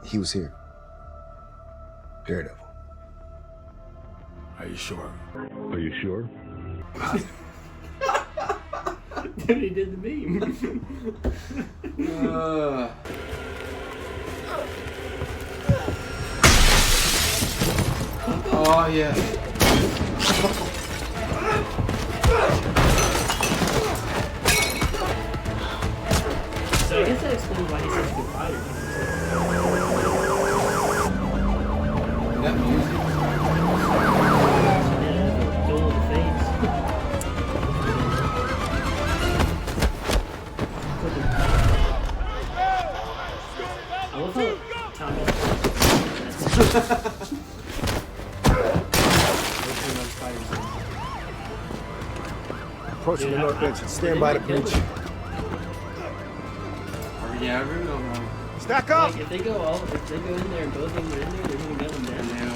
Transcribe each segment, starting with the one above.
He was here. Daredevil. Are you sure? Are you sure? Dude, he did the meme. Oh, yeah. So I guess that explains why he says goodbye to people. That music. Yeah, duel of the fates. I love how Thomas. Approaching the north entrance. Stand by the breach. Yeah, I really don't know. Stack up! Like, if they go in there and both of them are in there, they're gonna get them down. Yeah.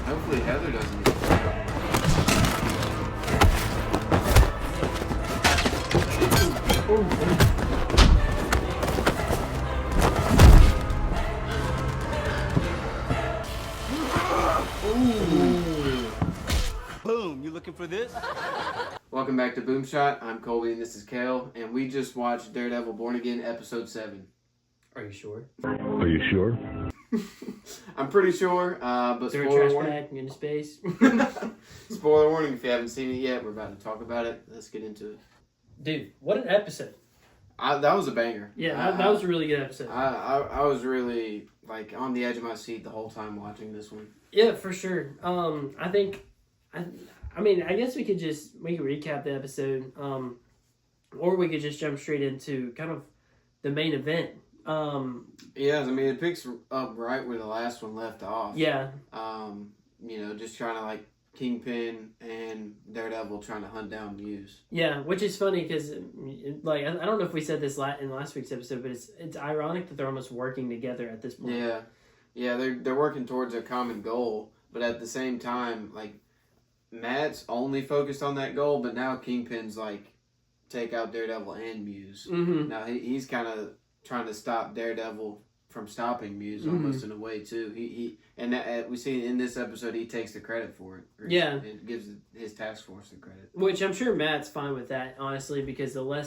Hopefully Heather doesn't. Boom, you looking for this? Welcome back to BoomShot. I'm Colby and this is Kale, and we just watched Daredevil Born Again episode 7. Are you sure? Are you sure? I'm pretty sure, but They're a spoiler trash warning. bag into space. Spoiler warning, if you haven't seen it yet, we're about to talk about it. Let's get into it. Dude, what an episode. That was a banger. Yeah, that was a really good episode. I was really like on the edge of my seat the whole time watching this one. Yeah, for sure. I mean, I guess we could recap the episode, or we could just jump straight into kind of the main event. Yeah, I mean, it picks up right where the last one left off. Yeah. Just trying to like Kingpin and Daredevil trying to hunt down Muse. Yeah, which is funny because, like, I don't know if we said this in last week's episode, but it's ironic that they're almost working together at this point. Yeah, they're working towards a common goal, but at the same time, like, Matt's only focused on that goal, but now Kingpin's like take out Daredevil and Muse. Mm-hmm. Now he's kind of trying to stop Daredevil from stopping Muse almost in a way too. We see in this episode he takes the credit for it. Yeah, it gives his task force the credit. Which I'm sure Matt's fine with that, honestly, because I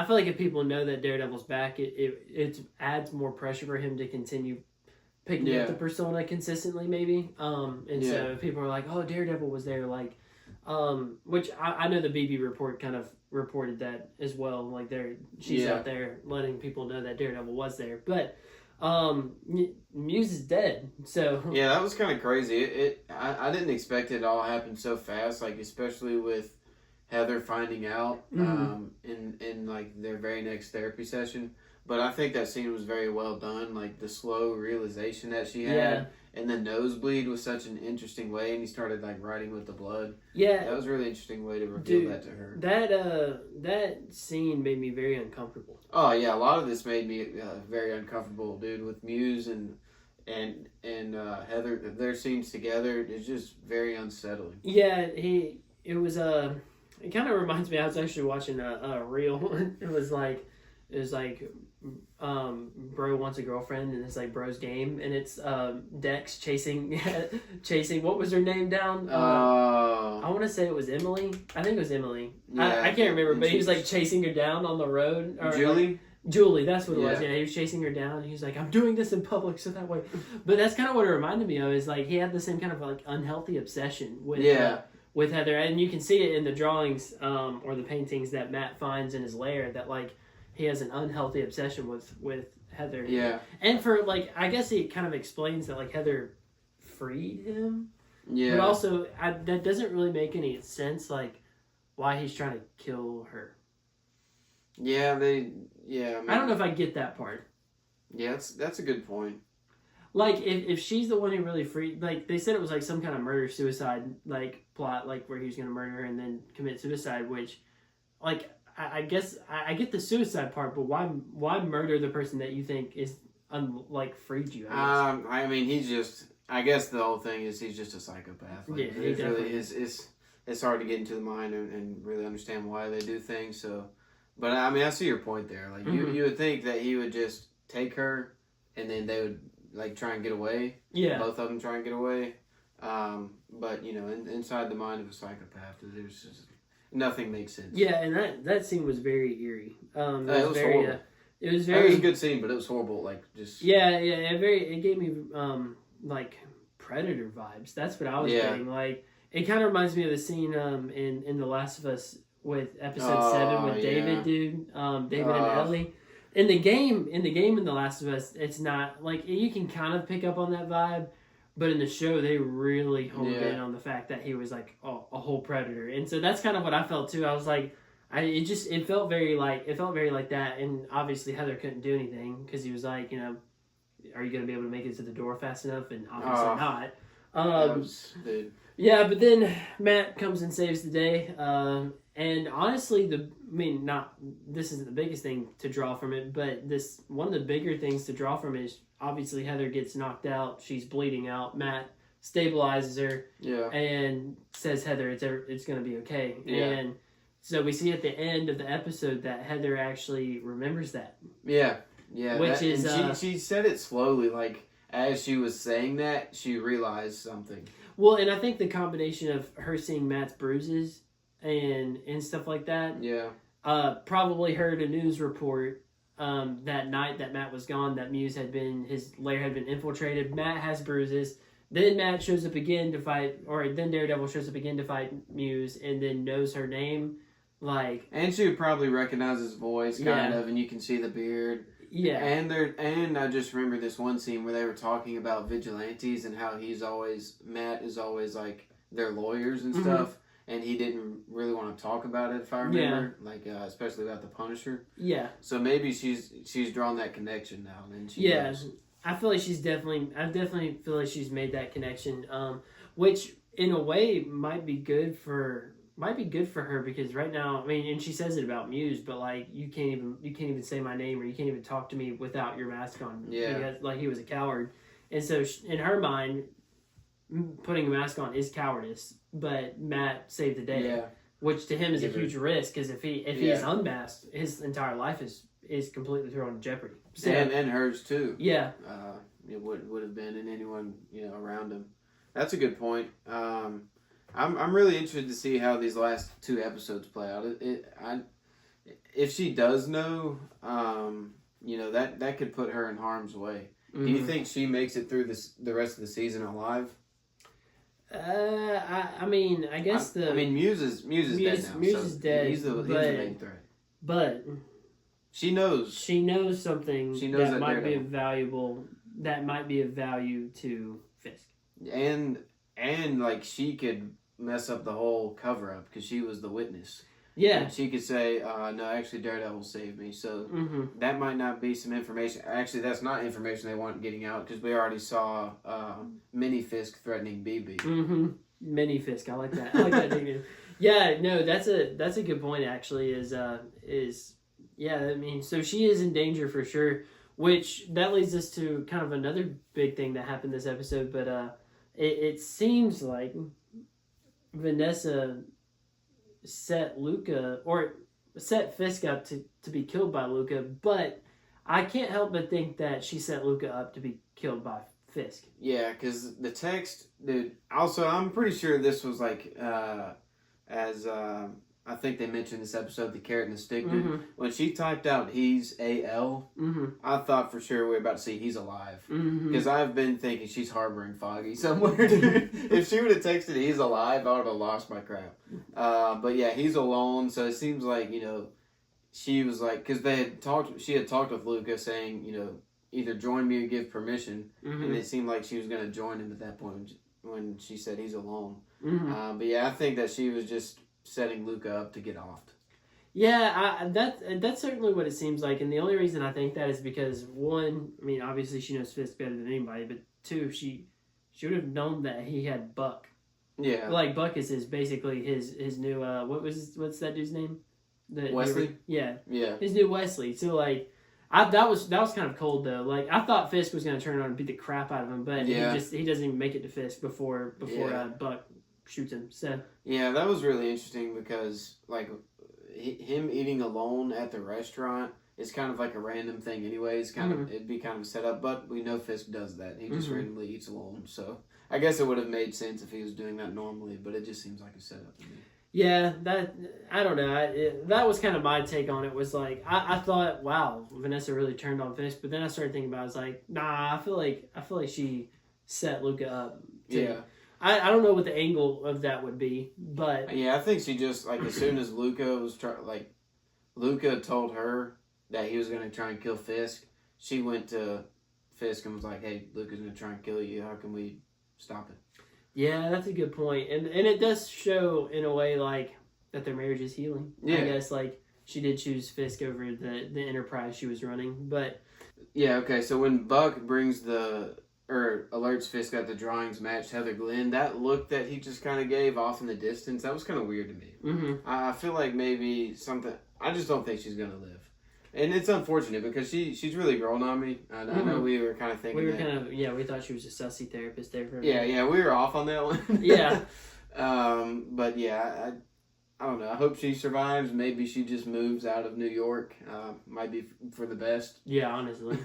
feel like if people know that Daredevil's back, it adds more pressure for him to continue picking up the persona consistently, maybe. So if people are like, oh, Daredevil was there, like, which I know the BB report kind of reported that as well. Like, she's out there letting people know that Daredevil was there. But Muse is dead, so... Yeah, that was kind of crazy. I didn't expect it to all happen so fast, like, especially with Heather finding out in like, their very next therapy session. But I think that scene was very well done. Like, the slow realization that she had. And the nosebleed was such an interesting way. And he started, like, writing with the blood. Yeah. That was a really interesting way to reveal that to her. That scene made me very uncomfortable. Oh, yeah. A lot of this made me very uncomfortable, dude. With Muse and Heather, their scenes together is just very unsettling. Yeah, it kind of reminds me, I was actually watching a reel. It was like, bro wants a girlfriend, and it's like bro's game, and it's Dex chasing what was her name down? I want to say it was Emily. I think it was Emily. Yeah, I can't remember, but he was like chasing her down on the road. Julie, that's what it was. Yeah, he was chasing her down. And he was like, "I'm doing this in public, so that way." But that's kind of what it reminded me of. Is like he had the same kind of like unhealthy obsession with Heather, and you can see it in the drawings or the paintings that Matt finds in his lair. That like. He has an unhealthy obsession with Heather. Yeah. And for, like, I guess it kind of explains that, like, Heather freed him. Yeah. But also, that doesn't really make any sense, like, why he's trying to kill her. Yeah, I mean, I don't know if I get that part. Yeah, that's a good point. Like, if she's the one who really freed... Like, they said it was, like, some kind of murder-suicide, like, plot, like, where he was going to murder her and then commit suicide, which, like... I guess I get the suicide part, but why murder the person that you think is freed you? I mean, he's just. I guess the whole thing is he's just a psychopath. Like, yeah, he definitely is. It's hard to get into the mind and really understand why they do things. So But I mean, I see your point there. Like you would think that he would just take her, and then they would like try and get away. Yeah. Both of them try and get away. But you know, inside the mind of a psychopath, there's just nothing makes sense. Yeah, and that scene was very eerie. It was very, horrible. It was It very. was a good scene, but it was horrible. Like just. Yeah. It gave me like Predator vibes. That's what I was getting. Like it kind of reminds me of the scene in The Last of Us with episode 7 with David, dude. David and Ellie. In the game in The Last of Us, it's not like you can kind of pick up on that vibe. But in the show, they really honed in on the fact that he was like a whole predator, and so that's kind of what I felt too. I was like, it felt very like that, and obviously Heather couldn't do anything because he was like, you know, are you going to be able to make it to the door fast enough? And obviously not. Yeah, but then Matt comes and saves the day, and honestly, this isn't the biggest thing to draw from it, but one of the bigger things to draw from it is obviously Heather gets knocked out, she's bleeding out. Matt stabilizes her, and says, "Heather, it's going to be okay." Yeah. And so we see at the end of the episode that Heather actually remembers that. Yeah. Which is she said it slowly, like as she was saying that, she realized something. Well, and I think the combination of her seeing Matt's bruises and stuff like that, probably heard a news report that night that Matt was gone, that his lair had been infiltrated. Matt has bruises. Then Matt shows up again to fight, or then Daredevil shows up again to fight Muse, and then knows her name, like. And she would probably recognize his voice, kind of, and you can see the beard. Yeah. And I just remember this one scene where they were talking about vigilantes and how Matt is always like their lawyers and stuff, and he didn't really want to talk about it, if I remember, like especially about the Punisher. Yeah. So maybe she's drawn that connection now, and she knows. I feel like I definitely feel like she's made that connection, which in a way might be good for her, because right now, I mean, and she says it about Muse, but like you can't even say my name, or you can't even talk to me without your mask on. Yeah. Because, like, he was a coward, and so in her mind, putting a mask on is cowardice. But Matt saved the day, which to him is a huge risk, because if he is unmasked, his entire life is completely thrown in jeopardy. So, and hers too. Yeah. It would have been, and anyone around him. That's a good point. I'm really interested to see how these last 2 episodes play out. If she does know, that could put her in harm's way. Mm-hmm. Do you think she makes it through the rest of the season alive? I mean, I guess Muse is dead now. Muse is dead. He's the main threat. But she knows something that might be valuable. That might be of value to Fisk. And like she could mess up the whole cover up because she was the witness. Yeah. And she could say, no, actually Daredevil saved me. So that might not be some information. Actually, that's not information they want getting out, because we already saw Mini Fisk threatening BB. Mini Fisk. I like that. I like that nickname. Yeah, no, that's a good point actually, I mean, so she is in danger for sure, which that leads us to kind of another big thing that happened this episode, but it seems like Vanessa set Fisk up to be killed by Luca, but I can't help but think that she set Luca up to be killed by Fisk. Yeah, because the text, dude. Also, I'm pretty sure this was like, I think they mentioned this episode, the carrot and the stick. Dude. When she typed out he's AL, I thought for sure we were about to see he's alive. Because I've been thinking she's harboring Foggy somewhere. If she would have texted he's alive, I would have lost my crap. But yeah, he's alone, so it seems like, she was like, because she had talked with Luca saying, either join me or give permission. And it seemed like she was going to join him at that point when she said he's alone. But yeah, I think that she was just setting Luca up to get offed. Yeah, that's certainly what it seems like, and the only reason I think that is because, one, I mean, obviously she knows Fisk better than anybody, but two, she would have known that he had Buck. Yeah, like Buck is basically his new what's that dude's name? Wesley. His new Wesley. So like, that was kind of cold though. Like, I thought Fisk was going to turn on and beat the crap out of him, but he doesn't even make it to Fisk before Buck shoots him. So yeah, that was really interesting because like him eating alone at the restaurant is kind of like a random thing anyways. It'd be kind of a setup, but we know Fisk does that. He just randomly eats alone. So I guess it would have made sense if he was doing that normally, but it just seems like a setup to me. Yeah, I don't know. That was kind of my take on it. Was like I thought, wow, Vanessa really turned on Fisk, but then I started thinking about it, I was like, nah, I feel like she set Luca up. Yeah. I don't know what the angle of that would be, but Yeah, I think she just like as soon as Luca told her that he was going to try and kill Fisk, she went to Fisk and was like, "Hey, Luca's going to try and kill you. How can we stop it?" Yeah, that's a good point, and it does show in a way like that their marriage is healing. Yeah. I guess like she did choose Fisk over the enterprise she was running, but yeah. Okay, so when Buck brings alerts Fisk that the drawings matched Heather Glenn, that look that he just kind of gave off in the distance, that was kind of weird to me. Mm-hmm. I feel like maybe something. I just don't think she's going to live. And it's unfortunate because she's really grown on me. I know we were kind of thinking we thought she was a sussy therapist there for a minute. minute. We were off on that one. Yeah. But yeah, I don't know. I hope she survives. Maybe she just moves out of New York. Might be for the best. Yeah, honestly.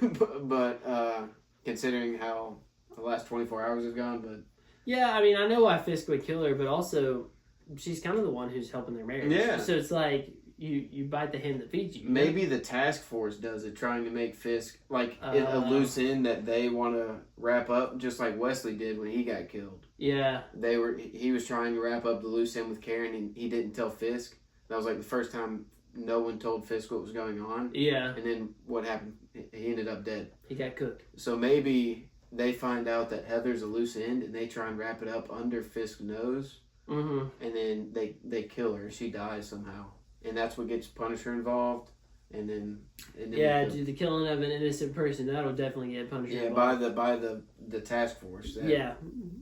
but considering how the last 24 hours have gone, but... Yeah, I mean, I know why Fisk would kill her, but also she's kind of the one who's helping their marriage. Yeah. So it's like... You bite the hand that feeds you. Maybe the task force does it, trying to make Fisk a loose end that they want to wrap up, just like Wesley did when he got killed. Yeah, he was trying to wrap up the loose end with Karen, and he didn't tell Fisk. That was like the first time no one told Fisk what was going on. Yeah, and then what happened? He ended up dead. He got cooked. So maybe they find out that Heather's a loose end, and they try and wrap it up under Fisk's nose, and then they kill her. She dies somehow. And that's what gets Punisher involved, and then the killing of an innocent person, that'll definitely get Punisher involved. by the task force.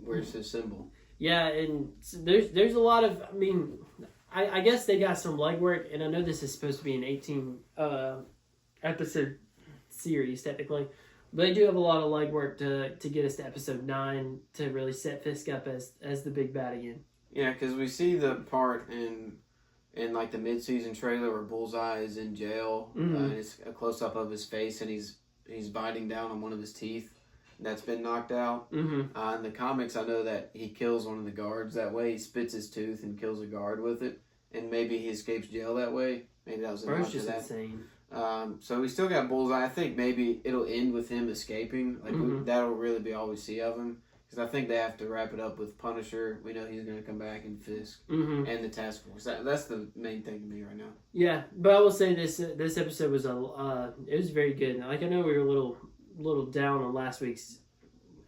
Where's his symbol? Yeah, and there's a lot of. I mean, I guess they got some legwork, and I know this is supposed to be an 18 episode series technically, but they do have a lot of legwork to get us to episode 9 to really set Fisk up as the big bad again. Yeah, because we see the part in like the mid-season trailer where Bullseye is in jail, and it's a close-up of his face, and he's biting down on one of his teeth that's been knocked out. In the comics, I know that he kills one of the guards that way. He spits his tooth and kills a guard with it, and maybe he escapes jail that way. Maybe that was a nod to that. Insane. So we still got Bullseye. I think maybe it'll end with him escaping. That'll really be all we see of him. Because I think they have to wrap it up with Punisher. We know he's going to come back in Fisk and the Task Force. That's the main thing to me right now. Yeah, but I will say this episode was it was very good. Like I know we were a little down on last week's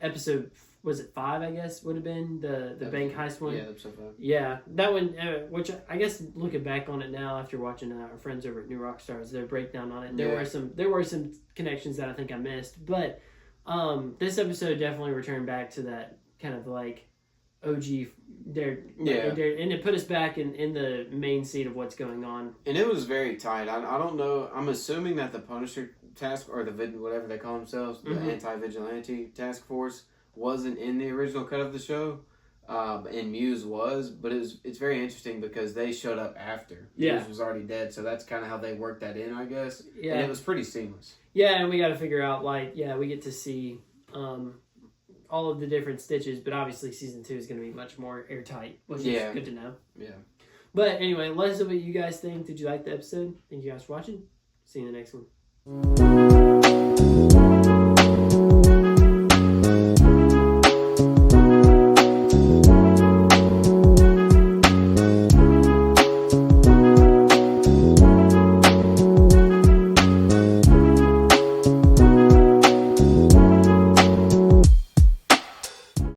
episode. Was it 5? I guess would have been the bank heist one. Yeah, episode 5. Yeah, that one. Which I guess looking back on it now after watching our friends over at New Rockstars their breakdown on it, there were some connections that I think I missed, but. This episode definitely returned back to that kind of like OG and it put us back in the main seat of what's going on. And it was very tight. I don't know. I'm assuming that the Punisher task or whatever they call themselves, the anti-vigilante task force, wasn't in the original cut of the show. And Muse was, but it's very interesting because they showed up after. Muse was already dead, so that's kind of how they worked that in, I guess. Yeah. And it was pretty seamless. Yeah, and we got to figure out, we get to see all of the different Stitches, but obviously Season 2 is going to be much more airtight, which is good to know. Yeah. But anyway, let us know what you guys think. Did you like the episode? Thank you guys for watching. See you in the next one.